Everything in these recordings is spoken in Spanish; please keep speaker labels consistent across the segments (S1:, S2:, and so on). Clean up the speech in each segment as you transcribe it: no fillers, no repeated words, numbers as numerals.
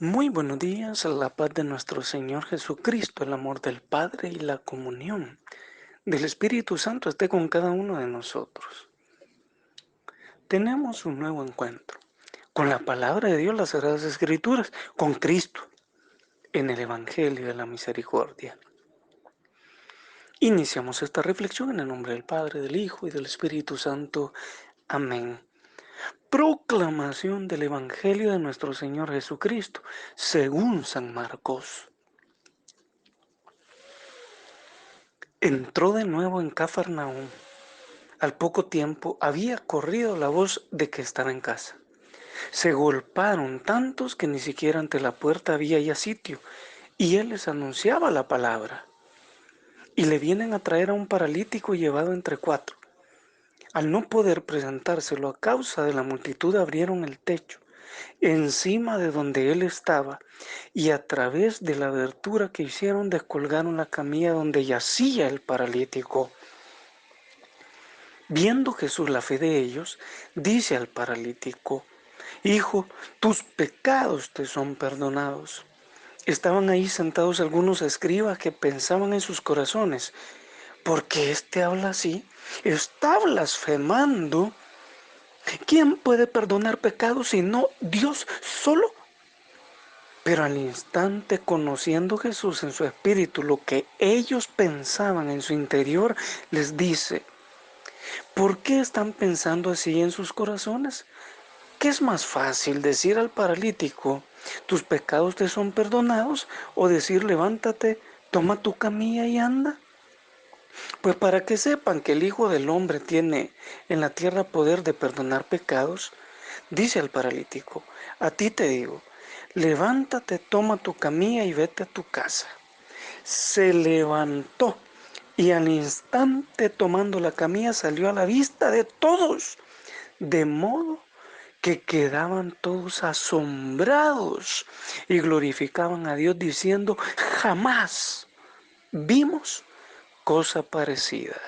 S1: Muy buenos días, la paz de nuestro Señor Jesucristo, el amor del Padre y la comunión del Espíritu Santo esté con cada uno de nosotros. Tenemos un nuevo encuentro con la palabra de Dios, las Sagradas Escrituras, con Cristo en el Evangelio de la Misericordia. Iniciamos esta reflexión en el nombre del Padre, del Hijo y del Espíritu Santo. Amén. Proclamación del Evangelio de nuestro Señor Jesucristo, según San Marcos. Entró de nuevo en Cafarnaúm. Al poco tiempo había corrido la voz de que estaba en casa. Se golparon tantos que ni siquiera ante la puerta había ya sitio, y él les anunciaba la palabra. Y le vienen a traer a un paralítico llevado entre cuatro. Al no poder presentárselo a causa de la multitud, abrieron el techo encima de donde él estaba, y a través de la abertura que hicieron descolgaron la camilla donde yacía el paralítico. Viendo Jesús la fe de ellos, dice al paralítico: Hijo, tus pecados te son perdonados. Estaban ahí sentados algunos escribas que pensaban en sus corazones: ¿por qué éste habla así? Está blasfemando. ¿Quién puede perdonar pecados sino Dios solo? Pero al instante, conociendo Jesús en su espíritu lo que ellos pensaban en su interior, les dice: ¿por qué están pensando así en sus corazones? ¿Qué es más fácil, decir al paralítico: tus pecados te son perdonados, o decir: levántate, toma tu camilla y anda? Pues para que sepan que el Hijo del Hombre tiene en la tierra poder de perdonar pecados, dice al paralítico: a ti te digo, levántate, toma tu camilla y vete a tu casa. Se levantó y al instante, tomando la camilla, salió a la vista de todos, de modo que quedaban todos asombrados y glorificaban a Dios diciendo: jamás vimos cosa parecida.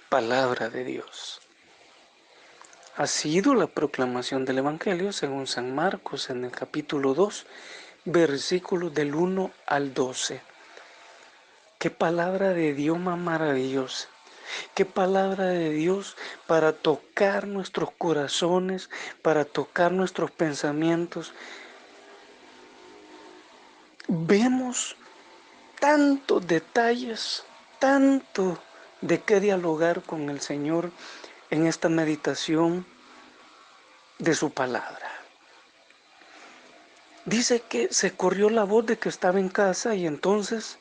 S1: Palabra de Dios. Ha sido la proclamación del Evangelio según San Marcos en el capítulo 2, versículos del 1 al 12. Qué palabra de Dios más maravillosa. Qué palabra de Dios para tocar nuestros corazones, para tocar nuestros pensamientos. Vemos tantos detalles, tanto de qué dialogar con el Señor en esta meditación de su palabra. Dice que se corrió la voz de que estaba en casa y entonces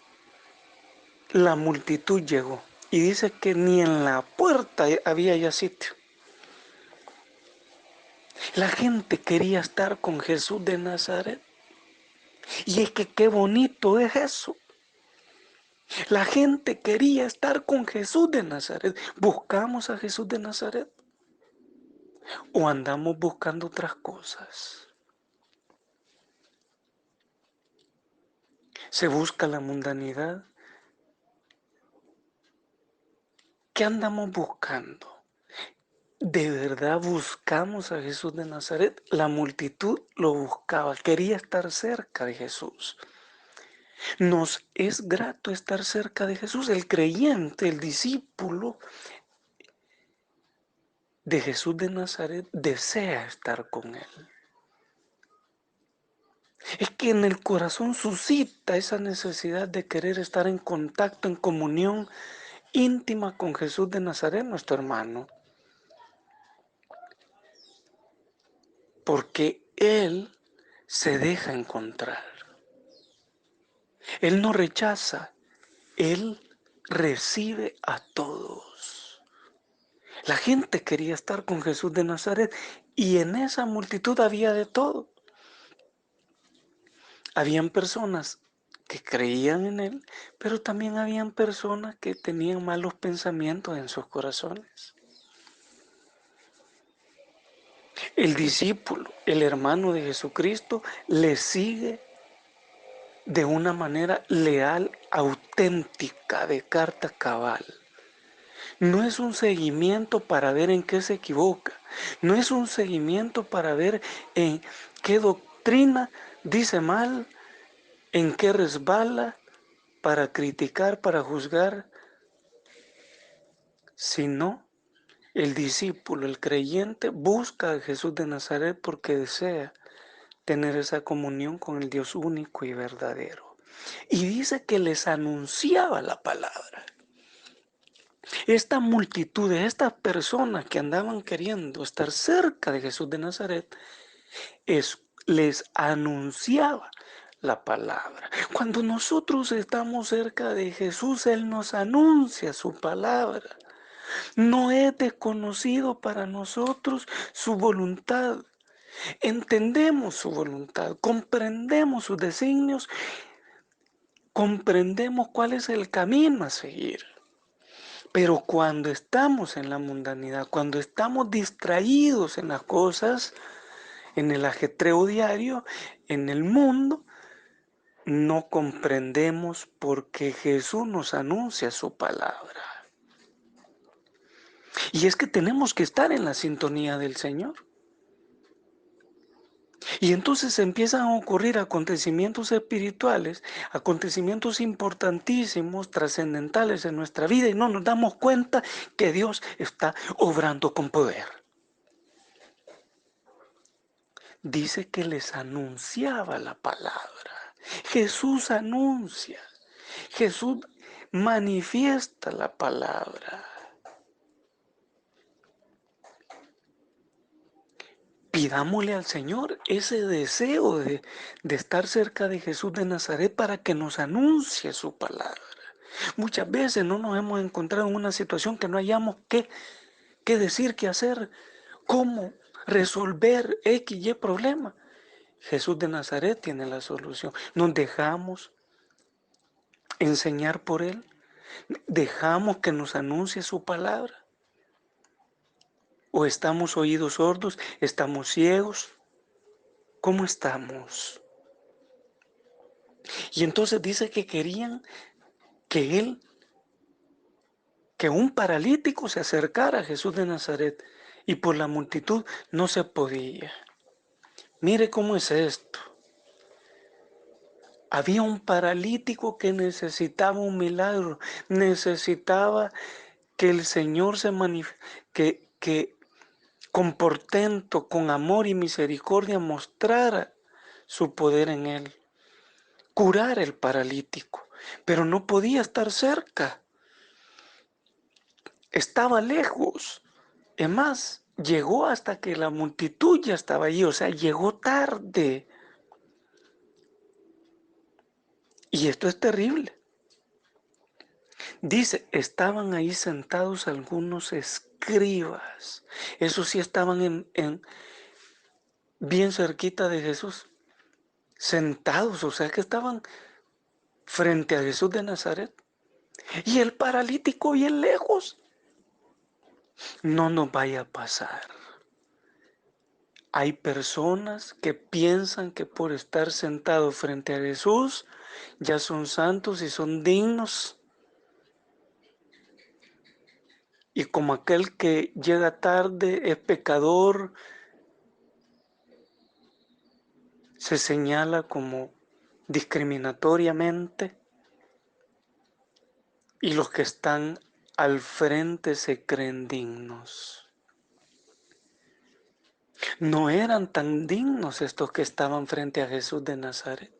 S1: la multitud llegó. Y dice que ni en la puerta había ya sitio. La gente quería estar con Jesús de Nazaret. Y es que qué bonito es eso. La gente quería estar con Jesús de Nazaret. ¿Buscamos a Jesús de Nazaret? ¿O andamos buscando otras cosas? Se busca la mundanidad. ¿Qué andamos buscando? ¿De verdad buscamos a Jesús de Nazaret? La multitud lo buscaba, quería estar cerca de Jesús. Nos es grato estar cerca de Jesús. El creyente, el discípulo de Jesús de Nazaret desea estar con Él. Es que en el corazón suscita esa necesidad de querer estar en contacto, en comunión íntima con Jesús de Nazaret, nuestro hermano. Porque Él se deja encontrar. Él no rechaza, Él recibe a todos. La gente quería estar con Jesús de Nazaret y en esa multitud había de todo. Habían personas que creían en Él, pero también habían personas que tenían malos pensamientos en sus corazones. El discípulo, el hermano de Jesucristo, le sigue de una manera leal, auténtica, de carta cabal. No es un seguimiento para ver en qué se equivoca. No es un seguimiento para ver en qué doctrina dice mal, en qué resbala para criticar, para juzgar, sino el discípulo, el creyente, busca a Jesús de Nazaret porque desea tener esa comunión con el Dios único y verdadero. Y dice que les anunciaba la palabra. Esta multitud de estas personas que andaban queriendo estar cerca de Jesús de Nazaret, les anunciaba la palabra. Cuando nosotros estamos cerca de Jesús, Él nos anuncia su palabra. No es desconocido para nosotros su voluntad. Entendemos su voluntad, comprendemos sus designios, comprendemos cuál es el camino a seguir. Pero cuando estamos en la mundanidad, cuando estamos distraídos en las cosas, en el ajetreo diario, en el mundo, no comprendemos por qué Jesús nos anuncia su palabra. Y es que tenemos que estar en la sintonía del Señor. Y entonces empiezan a ocurrir acontecimientos espirituales, acontecimientos importantísimos, trascendentales en nuestra vida, y no nos damos cuenta que Dios está obrando con poder. Dice que les anunciaba la palabra. Jesús anuncia, Jesús manifiesta la palabra. Pidámosle al Señor ese deseo de estar cerca de Jesús de Nazaret para que nos anuncie su palabra. Muchas veces no nos hemos encontrado en una situación que no hayamos qué decir, qué hacer, cómo resolver X, Y problema. Jesús de Nazaret tiene la solución. Nos dejamos enseñar por Él, dejamos que nos anuncie su palabra. ¿O estamos oídos sordos? ¿Estamos ciegos? ¿Cómo estamos? Y entonces dice que querían que un paralítico se acercara a Jesús de Nazaret, y por la multitud no se podía. Mire cómo es esto. Había un paralítico que necesitaba un milagro, necesitaba que el Señor se que con portento, con amor y misericordia mostrara su poder en él, curar el paralítico, pero no podía estar cerca, estaba lejos. Es más, llegó hasta que la multitud ya estaba allí, o sea, llegó tarde. Y esto es terrible. Dice, estaban ahí sentados algunos escribas. Esos sí estaban bien cerquita de Jesús, sentados, o sea que estaban frente a Jesús de Nazaret. Y el paralítico bien lejos. No nos vaya a pasar. Hay personas que piensan que por estar sentados frente a Jesús ya son santos y son dignos. Y como aquel que llega tarde es pecador, se señala como discriminatoriamente, y los que están al frente se creen dignos. No eran tan dignos estos que estaban frente a Jesús de Nazaret.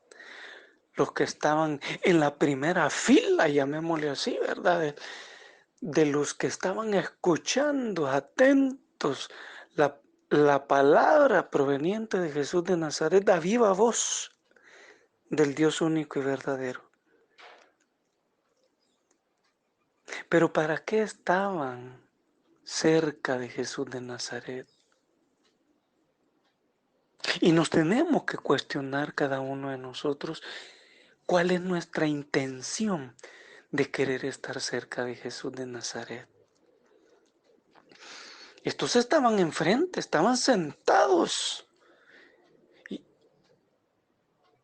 S1: Los que estaban en la primera fila, llamémosle así, ¿verdad? De los que estaban escuchando, atentos, la palabra proveniente de Jesús de Nazaret, a viva voz del Dios único y verdadero. Pero ¿para qué estaban cerca de Jesús de Nazaret? Y nos tenemos que cuestionar cada uno de nosotros cuál es nuestra intención de querer estar cerca de Jesús de Nazaret. Estos estaban enfrente, estaban sentados.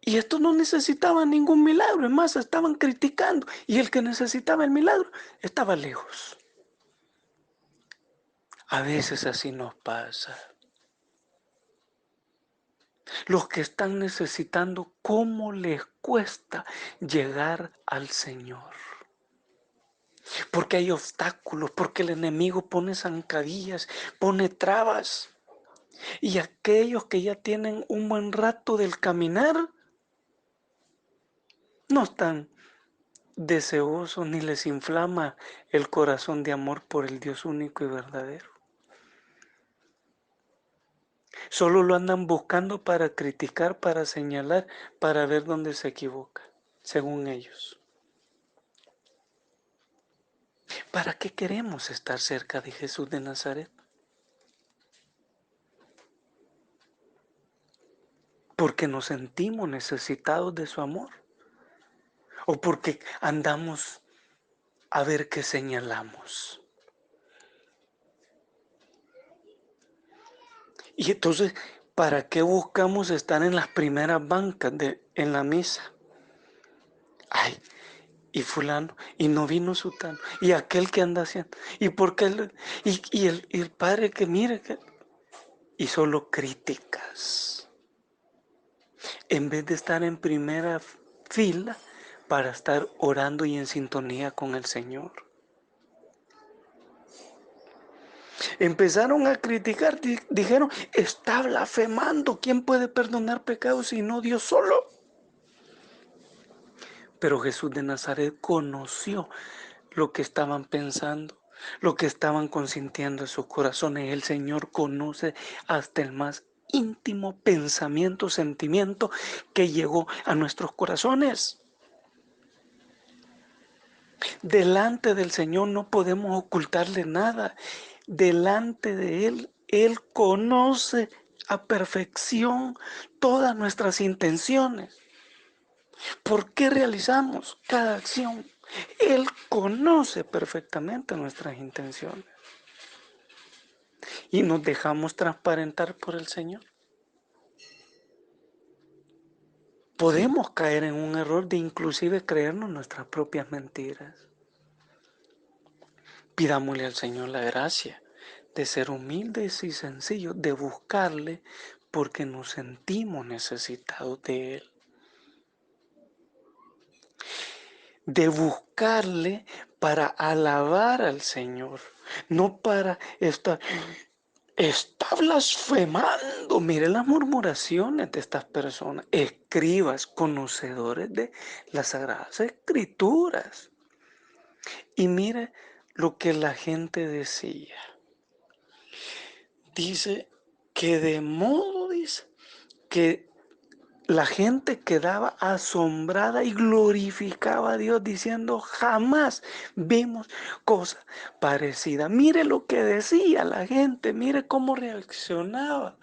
S1: Y estos no necesitaban ningún milagro, es más, estaban criticando. Y el que necesitaba el milagro estaba lejos. A veces así nos pasa. los que están necesitando, cómo les cuesta llegar al Señor. Porque hay obstáculos, porque el enemigo pone zancadillas, pone trabas. Y aquellos que ya tienen un buen rato del caminar, no están deseosos ni les inflama el corazón de amor por el Dios único y verdadero. Solo lo andan buscando para criticar, para señalar, para ver dónde se equivoca, según ellos. ¿Para qué queremos estar cerca de Jesús de Nazaret? Porque nos sentimos necesitados de su amor, o porque andamos a ver qué señalamos. Y entonces, ¿para qué buscamos estar en las primeras bancas en la misa? Ay, y fulano, y no vino sutano, y aquel que anda haciendo, y porque y el padre que mire, y solo críticas, en vez de estar en primera fila para estar orando y en sintonía con el Señor. Empezaron a criticar, dijeron, está blasfemando, ¿quién puede perdonar pecados si no Dios solo? Pero Jesús de Nazaret conoció lo que estaban pensando, lo que estaban consintiendo en sus corazones. El Señor conoce hasta el más íntimo pensamiento, sentimiento que llegó a nuestros corazones. Delante del Señor no podemos ocultarle nada. Delante de Él, Él conoce a perfección todas nuestras intenciones. ¿Por qué realizamos cada acción? Él conoce perfectamente nuestras intenciones y nos dejamos transparentar por el Señor. Podemos caer en un error de inclusive creernos nuestras propias mentiras. Pidámosle al Señor la gracia de ser humildes y sencillos, de buscarle porque nos sentimos necesitados de Él. De buscarle para alabar al Señor, no para estar... Está blasfemando. Mire las murmuraciones de estas personas, escribas, conocedores de las Sagradas Escrituras. Y mire lo que la gente decía. Dice que de modo, dice, que la gente quedaba asombrada y glorificaba a Dios diciendo, jamás vimos cosa parecida. Mire lo que decía la gente, mire cómo reaccionaba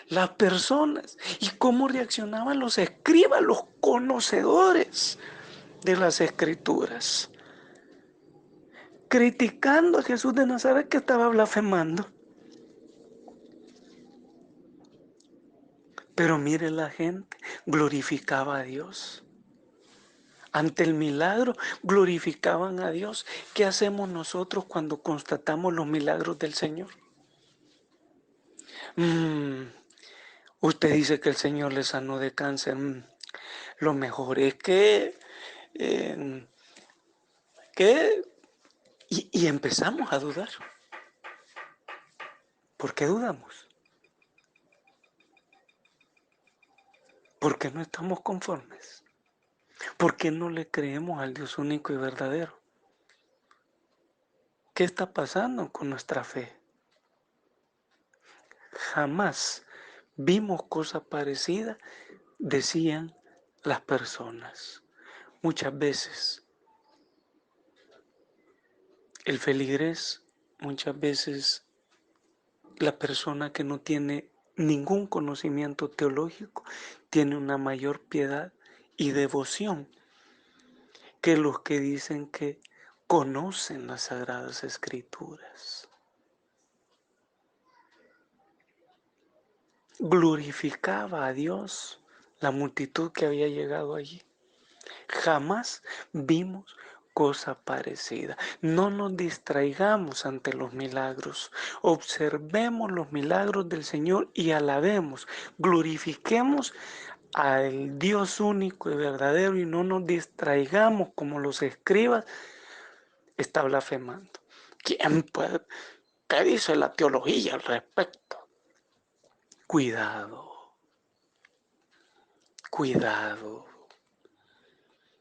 S1: las personas y cómo reaccionaban los escribas, los conocedores de las Escrituras, criticando a Jesús de Nazaret que estaba blasfemando. Pero mire la gente, glorificaba a Dios. Ante el milagro glorificaban a Dios. ¿Qué hacemos nosotros cuando constatamos los milagros del Señor? Usted dice que el Señor le sanó de cáncer. Lo mejor es eh, que y empezamos a dudar. ¿Por qué dudamos? ¿Por qué no estamos conformes? ¿Por qué no le creemos al Dios único y verdadero? ¿Qué está pasando con nuestra fe? Jamás vimos cosa parecida, decían las personas. Muchas veces el feligrés, muchas veces la persona que no tiene ningún conocimiento teológico, tiene una mayor piedad y devoción que los que dicen que conocen las Sagradas Escrituras. Glorificaba a Dios la multitud que había llegado allí. Jamás vimos cosa parecida. No nos distraigamos ante los milagros. Observemos los milagros del Señor y alabemos, glorifiquemos al Dios único y verdadero y no nos distraigamos como los escribas está blasfemando. ¿Quién puede? ¿Qué dice la teología al respecto? Cuidado, cuidado,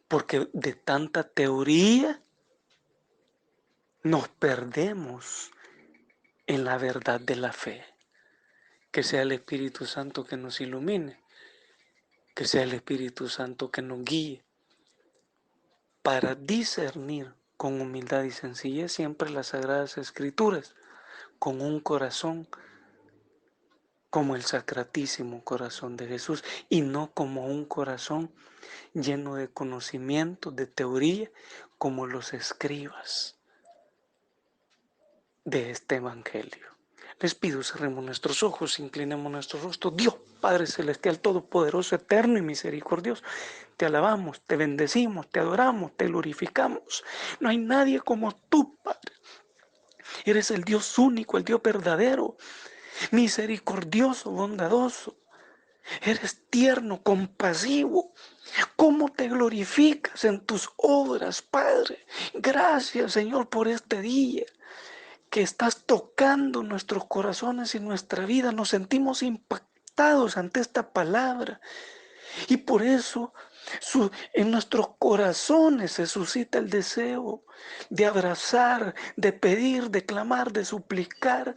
S1: porque de tanta teoría nos perdemos en la verdad de la fe. Que sea el Espíritu Santo que nos ilumine, que sea el Espíritu Santo que nos guíe para discernir con humildad y sencillez siempre las Sagradas Escrituras, con un corazón como el sacratísimo corazón de Jesús y no como un corazón lleno de conocimiento, de teoría, como los escribas de este Evangelio. Les pido, cerremos nuestros ojos, inclinemos nuestro rostro. Dios, Padre Celestial, Todopoderoso, Eterno y Misericordioso, te alabamos, te bendecimos, te adoramos, te glorificamos. No hay nadie como tú, Padre. Eres el Dios único, el Dios verdadero, misericordioso, bondadoso. Eres tierno, compasivo. ¿Cómo te glorificas en tus obras, Padre? Gracias, Señor, por este día que estás tocando nuestros corazones y nuestra vida. Nos sentimos impactados ante esta palabra y por eso en nuestros corazones se suscita el deseo de abrazar, de pedir, de clamar, de suplicar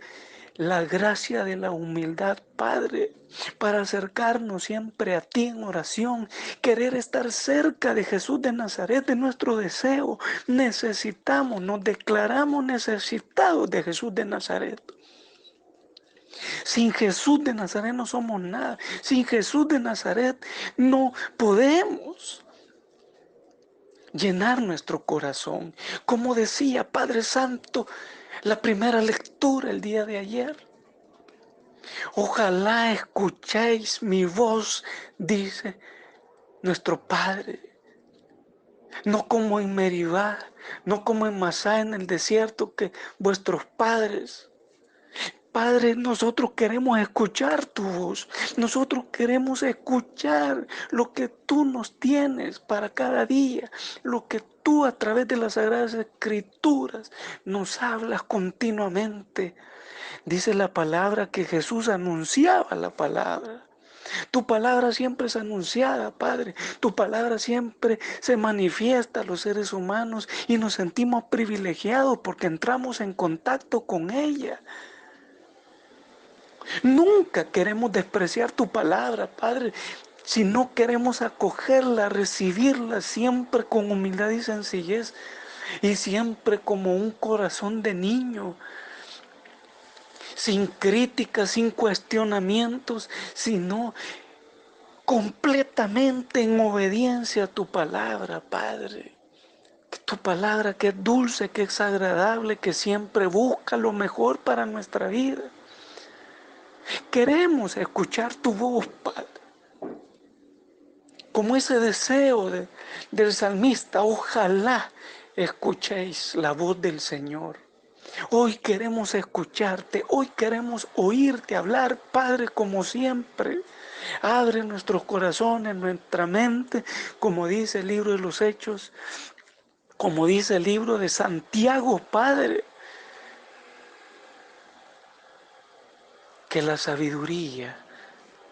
S1: la gracia de la humildad, Padre, para acercarnos siempre a ti en oración, querer estar cerca de Jesús de Nazaret, de nuestro deseo. Necesitamos, nos declaramos necesitados de Jesús de Nazaret. Sin Jesús de Nazaret no somos nada. Sin Jesús de Nazaret no podemos llenar nuestro corazón. Como decía Padre Santo, la primera lectura el día de ayer. Ojalá escuchéis mi voz, dice nuestro Padre. No como en Meribá, no como en Masá en el desierto que vuestros padres. Padre, nosotros queremos escuchar tu voz. Nosotros queremos escuchar lo que tú nos tienes para cada día. Lo que tú a través de las Sagradas Escrituras nos hablas continuamente. Dice la palabra que Jesús anunciaba la palabra. Tu palabra siempre es anunciada, Padre. Tu palabra siempre se manifiesta a los seres humanos y nos sentimos privilegiados porque entramos en contacto con ella. Nunca queremos despreciar tu palabra, Padre, si no queremos acogerla, recibirla siempre con humildad y sencillez y siempre como un corazón de niño, sin críticas, sin cuestionamientos, sino completamente en obediencia a tu palabra, Padre. Tu palabra que es dulce, que es agradable, que siempre busca lo mejor para nuestra vida. Queremos escuchar tu voz, Padre. Como ese deseo del salmista, ojalá escuchéis la voz del Señor. Hoy queremos escucharte, hoy queremos oírte hablar, Padre, como siempre. Abre nuestros corazones, nuestra mente, como dice el libro de los Hechos, como dice el libro de Santiago, Padre. Que la sabiduría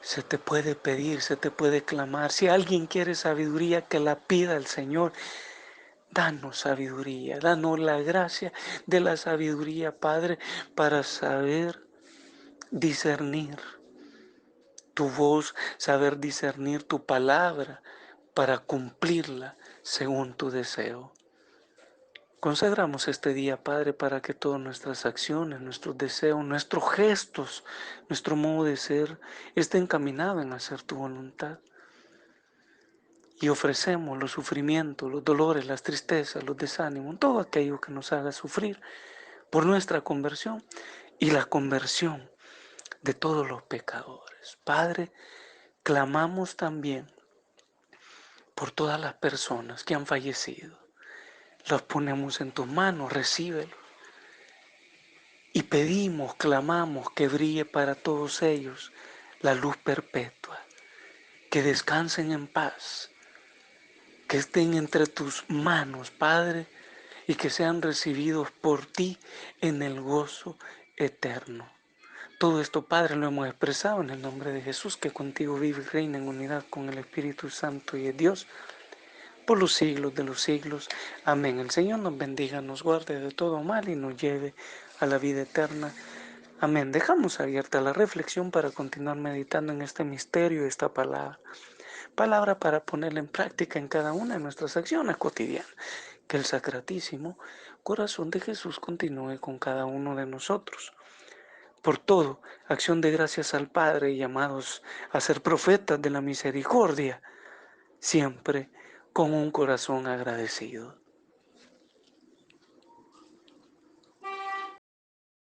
S1: se te puede pedir, se te puede clamar. Si alguien quiere sabiduría, que la pida al Señor. Danos sabiduría, danos la gracia de la sabiduría, Padre, para saber discernir tu voz, saber discernir tu palabra, para cumplirla según tu deseo. Consagramos este día, Padre, para que todas nuestras acciones, nuestros deseos, nuestros gestos, nuestro modo de ser, esté encaminado en hacer tu voluntad. Y ofrecemos los sufrimientos, los dolores, las tristezas, los desánimos, todo aquello que nos haga sufrir por nuestra conversión y la conversión de todos los pecadores. Padre, clamamos también por todas las personas que han fallecido. los ponemos en tus manos, recíbelos. Y pedimos, clamamos que brille para todos ellos la luz perpetua, que descansen en paz, que estén entre tus manos, Padre, y que sean recibidos por ti en el gozo eterno. Todo esto, Padre, lo hemos expresado en el nombre de Jesús, que contigo vive y reina en unidad con el Espíritu Santo y es Dios, por los siglos de los siglos. Amén. El Señor nos bendiga, nos guarde de todo mal y nos lleve a la vida eterna. Amén. Dejamos abierta la reflexión para continuar meditando en este misterio, esta palabra. Palabra para ponerla en práctica en cada una de nuestras acciones cotidianas. Que el Sacratísimo Corazón de Jesús continúe con cada uno de nosotros. Por todo, acción de gracias al Padre, llamados a ser profetas de la misericordia, siempre con un corazón agradecido.